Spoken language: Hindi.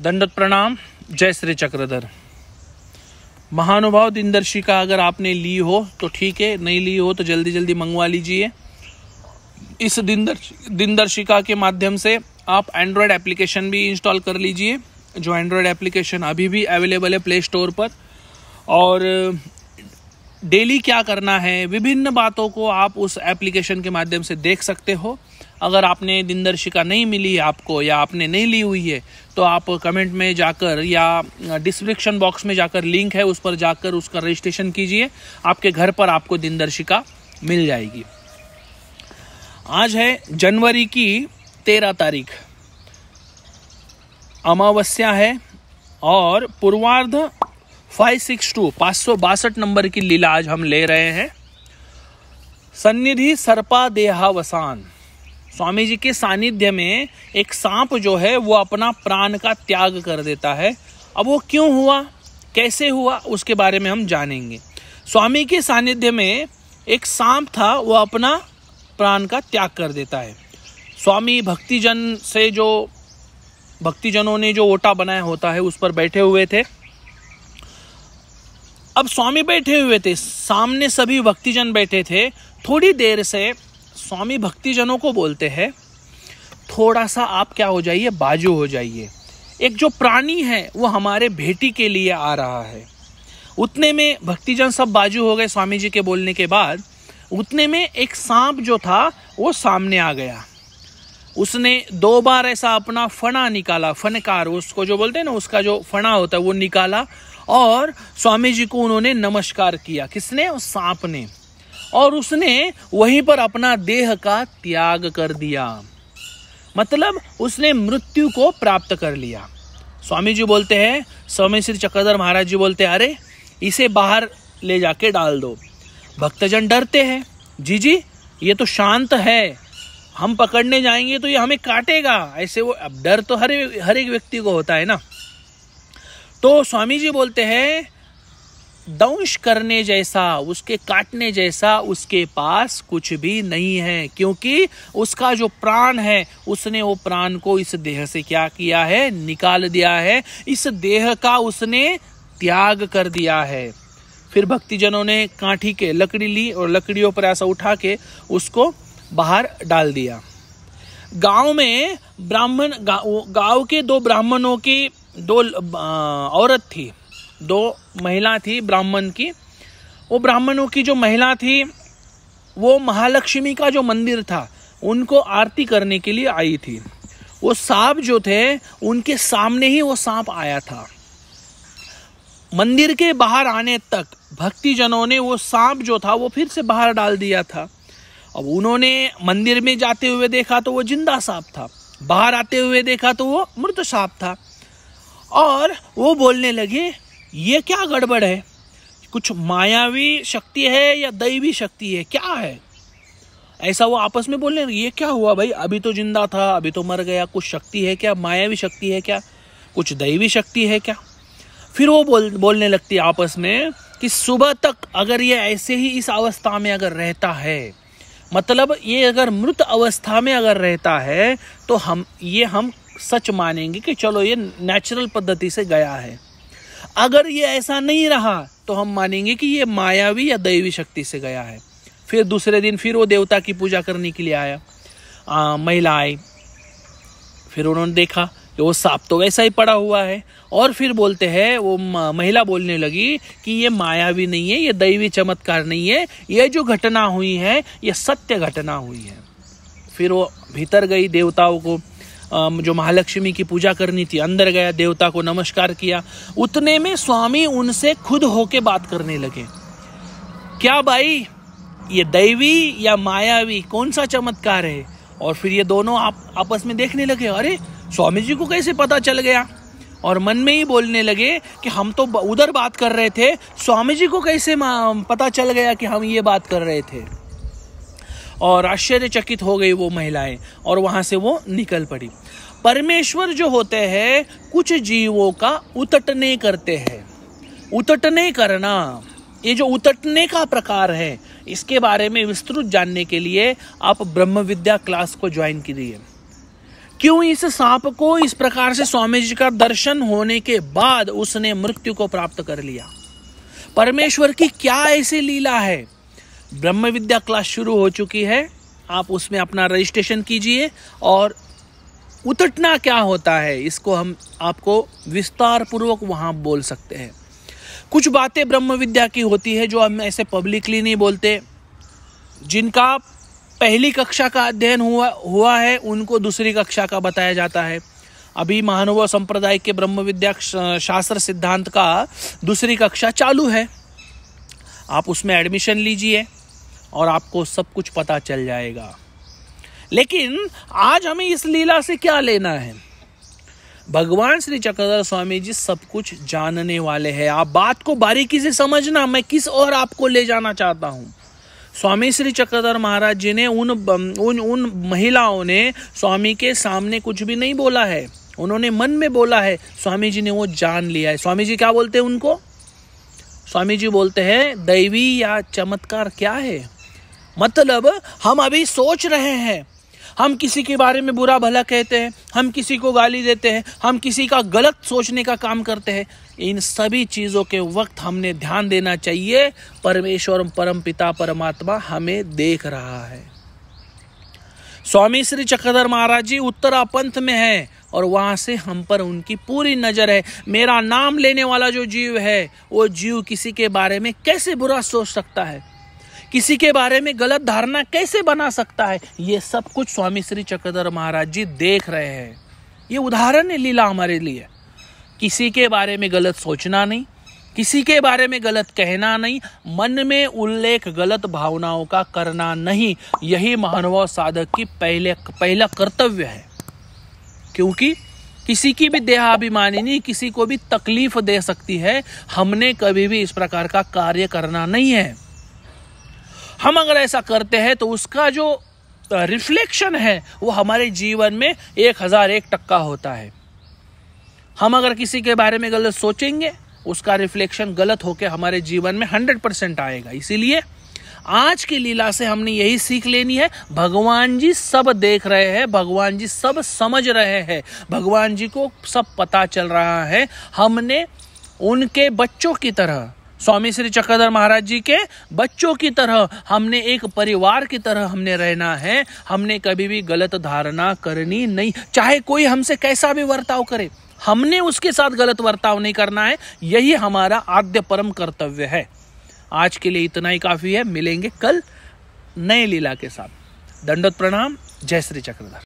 दंडवत प्रणाम। जय श्री चक्रधर। महानुभाव दिनदर्शिका अगर आपने ली हो तो ठीक है, नहीं ली हो तो जल्दी जल्दी मंगवा लीजिए। इस दिनदर्शिका के माध्यम से आप एंड्रॉयड एप्लीकेशन भी इंस्टॉल कर लीजिए, जो एंड्रॉयड एप्लीकेशन अभी भी अवेलेबल है प्ले स्टोर पर। और डेली क्या करना है, विभिन्न बातों को आप उस एप्लीकेशन के माध्यम से देख सकते हो। अगर आपने दिनदर्शिका नहीं मिली आपको या आपने नहीं ली हुई है तो आप कमेंट में जाकर या डिस्क्रिप्शन बॉक्स में जाकर लिंक है उस पर जाकर उसका रजिस्ट्रेशन कीजिए, आपके घर पर आपको दिनदर्शिका मिल जाएगी। आज है जनवरी की 13 तारीख, अमावस्या है और पूर्वार्ध 562 नंबर की लीला आज हम ले रहे हैं। सन्निधि सर्पा देहावसान। स्वामी जी के सानिध्य में एक सांप जो है वो अपना प्राण का त्याग कर देता है। अब वो क्यों हुआ, कैसे हुआ, उसके बारे में हम जानेंगे। स्वामी के सानिध्य में एक सांप था, वो अपना प्राण का त्याग कर देता है। स्वामी भक्तिजनों ने जो ओटा बनाया होता है उस पर बैठे हुए थे। अब स्वामी बैठे हुए थे, सामने सभी भक्तिजन बैठे थे। थोड़ी देर से स्वामी भक्तिजनों को बोलते हैं, थोड़ा सा आप क्या हो जाइए, बाजू हो जाइए। एक जो प्राणी है वो हमारे भेटी के लिए आ रहा है। उतने में भक्तिजन सब बाजू हो गए स्वामी जी के बोलने के बाद। उतने में एक सांप जो था वो सामने आ गया। उसने 2 बार ऐसा अपना फना निकाला, फनकार उसको जो बोलते हैं ना, उसका जो फना होता है वो निकाला और स्वामी जी को उन्होंने नमस्कार किया। किसने? उस सांप ने। और उसने वहीं पर अपना देह का त्याग कर दिया, मतलब उसने मृत्यु को प्राप्त कर लिया। स्वामी जी बोलते हैं, स्वामी श्री चक्रधर महाराज जी बोलते हैं, अरे इसे बाहर ले जाके डाल दो। भक्तजन डरते हैं, जी ये तो शांत है, हम पकड़ने जाएंगे तो ये हमें काटेगा। ऐसे वो अब डर तो हर एक व्यक्ति को होता है ना। तो स्वामी जी बोलते हैं, दंश करने जैसा, उसके काटने जैसा उसके पास कुछ भी नहीं है, क्योंकि उसका जो प्राण है उसने वो प्राण को इस देह से क्या किया है, निकाल दिया है। इस देह का उसने त्याग कर दिया है। फिर भक्तिजनों ने काठी के लकड़ी ली और लकड़ियों पर ऐसा उठा के उसको बाहर डाल दिया। गांव में गांव के 2 ब्राह्मणों की 2 औरत थी, 2 महिला थी ब्राह्मण की। वो ब्राह्मणों की जो महिला थी वो महालक्ष्मी का जो मंदिर था उनको आरती करने के लिए आई थी। वो सांप जो थे उनके सामने ही वो सांप आया था। मंदिर के बाहर आने तक भक्तिजनों ने वो सांप जो था वो फिर से बाहर डाल दिया था। अब उन्होंने मंदिर में जाते हुए देखा तो वो जिंदा सांप था, बाहर आते हुए देखा तो वो मृत सांप था। और वो बोलने लगे, ये क्या गड़बड़ है, कुछ मायावी शक्ति है या दैवी शक्ति है, क्या है? ऐसा वो आपस में बोलने लगे। ये क्या हुआ भाई, अभी तो जिंदा था, अभी तो मर गया, कुछ शक्ति है क्या, मायावी शक्ति है क्या, कुछ दैवी शक्ति है क्या? फिर वो बोलने लगती आपस में कि सुबह तक अगर ये ऐसे ही इस अवस्था में अगर रहता है, मतलब ये अगर मृत अवस्था में अगर रहता है तो हम सच मानेंगे कि चलो ये नेचुरल पद्धति से गया है। अगर ये ऐसा नहीं रहा तो हम मानेंगे कि ये मायावी या दैवी शक्ति से गया है। फिर दूसरे दिन फिर वो देवता की पूजा करने के लिए आया, महिला आई। फिर उन्होंने देखा कि वो सांप तो वैसा ही पड़ा हुआ है। और फिर बोलते हैं, वो महिला बोलने लगी कि ये मायावी नहीं है, ये दैवी चमत्कार नहीं है, ये जो घटना हुई है ये सत्य घटना हुई है। फिर वो भीतर गई, देवताओं को जो महालक्ष्मी की पूजा करनी थी अंदर गया, देवता को नमस्कार किया। उतने में स्वामी उनसे खुद होके बात करने लगे, क्या भाई ये दैवी या मायावी कौन सा चमत्कार है? और फिर ये दोनों आपस में देखने लगे, अरे स्वामी जी को कैसे पता चल गया? और मन में ही बोलने लगे कि हम तो उधर बात कर रहे थे, स्वामी जी को कैसे पता चल गया कि हम ये बात कर रहे थे? और आश्चर्यचकित हो गई वो महिलाएं और वहां से वो निकल पड़ी। परमेश्वर जो होते हैं कुछ जीवों का उतटने करते हैं। उतटने करना, ये जो उतटने का प्रकार है, इसके बारे में विस्तृत जानने के लिए आप ब्रह्म विद्या क्लास को ज्वाइन कीजिए। क्यों इस सांप को इस प्रकार से स्वामी जी का दर्शन होने के बाद उसने मृत्यु को प्राप्त कर लिया? परमेश्वर की क्या ऐसी लीला है? ब्रह्म विद्या क्लास शुरू हो चुकी है, आप उसमें अपना रजिस्ट्रेशन कीजिए और उतटना क्या होता है इसको हम आपको विस्तार पूर्वक वहां बोल सकते हैं। कुछ बातें ब्रह्म विद्या की होती है जो हम ऐसे पब्लिकली नहीं बोलते। जिनका पहली कक्षा का अध्ययन हुआ है उनको दूसरी कक्षा का बताया जाता है। अभी महानुभाव संप्रदाय के ब्रह्म विद्या शास्त्र सिद्धांत का दूसरी कक्षा चालू है, आप उसमें एडमिशन लीजिए और आपको सब कुछ पता चल जाएगा। लेकिन आज हमें इस लीला से क्या लेना है? भगवान श्री चक्रधर स्वामी जी सब कुछ जानने वाले हैं। आप बात को बारीकी से समझना, मैं किस और आपको ले जाना चाहता हूं। स्वामी श्री चक्रधर महाराज जी ने उन महिलाओं ने स्वामी के सामने कुछ भी नहीं बोला है, उन्होंने मन में बोला है, स्वामी जी ने वो जान लिया है। स्वामी जी क्या बोलते हैं उनको? स्वामी जी बोलते हैं दैवी या चमत्कार क्या है? मतलब हम अभी सोच रहे हैं, हम किसी के बारे में बुरा भला कहते हैं, हम किसी को गाली देते हैं, हम किसी का गलत सोचने का काम करते हैं। इन सभी चीजों के वक्त हमने ध्यान देना चाहिए, परमेश्वर परम पिता परमात्मा हमें देख रहा है। स्वामी श्री चक्रधर महाराज जी उत्तरा पंथ में है और वहां से हम पर उनकी पूरी नजर है। मेरा नाम लेने वाला जो जीव है वो जीव किसी के बारे में कैसे बुरा सोच सकता है, किसी के बारे में गलत धारणा कैसे बना सकता है, ये सब कुछ स्वामी श्री चक्रधर महाराज जी देख रहे हैं। ये उदाहरण है लीला हमारे लिए। किसी के बारे में गलत सोचना नहीं, किसी के बारे में गलत कहना नहीं, मन में उल्लेख गलत भावनाओं का करना नहीं। यही महानुभाव साधक की पहला कर्तव्य है। क्योंकि किसी की भी देहाभिमानी नहीं किसी को भी तकलीफ दे सकती है। हमने कभी भी इस प्रकार का कार्य करना नहीं है। हम अगर ऐसा करते हैं तो उसका जो रिफ्लेक्शन है वो हमारे जीवन में 1001% होता है। हम अगर किसी के बारे में गलत सोचेंगे उसका रिफ्लेक्शन गलत होकर हमारे जीवन में 100% आएगा। इसीलिए आज की लीला से हमने यही सीख लेनी है, भगवान जी सब देख रहे हैं, भगवान जी सब समझ रहे हैं, भगवान जी को सब पता चल रहा है। हमने उनके बच्चों की तरह, स्वामी श्री चक्रधर महाराज जी के बच्चों की तरह, हमने एक परिवार की तरह हमने रहना है। हमने कभी भी गलत धारणा करनी नहीं, चाहे कोई हमसे कैसा भी वर्ताव करे, हमने उसके साथ गलत वर्ताव नहीं करना है। यही हमारा आद्य परम कर्तव्य है। आज के लिए इतना ही काफी है। मिलेंगे कल नए लीला के साथ। दंडोत प्रणाम। जय श्री चक्रधर।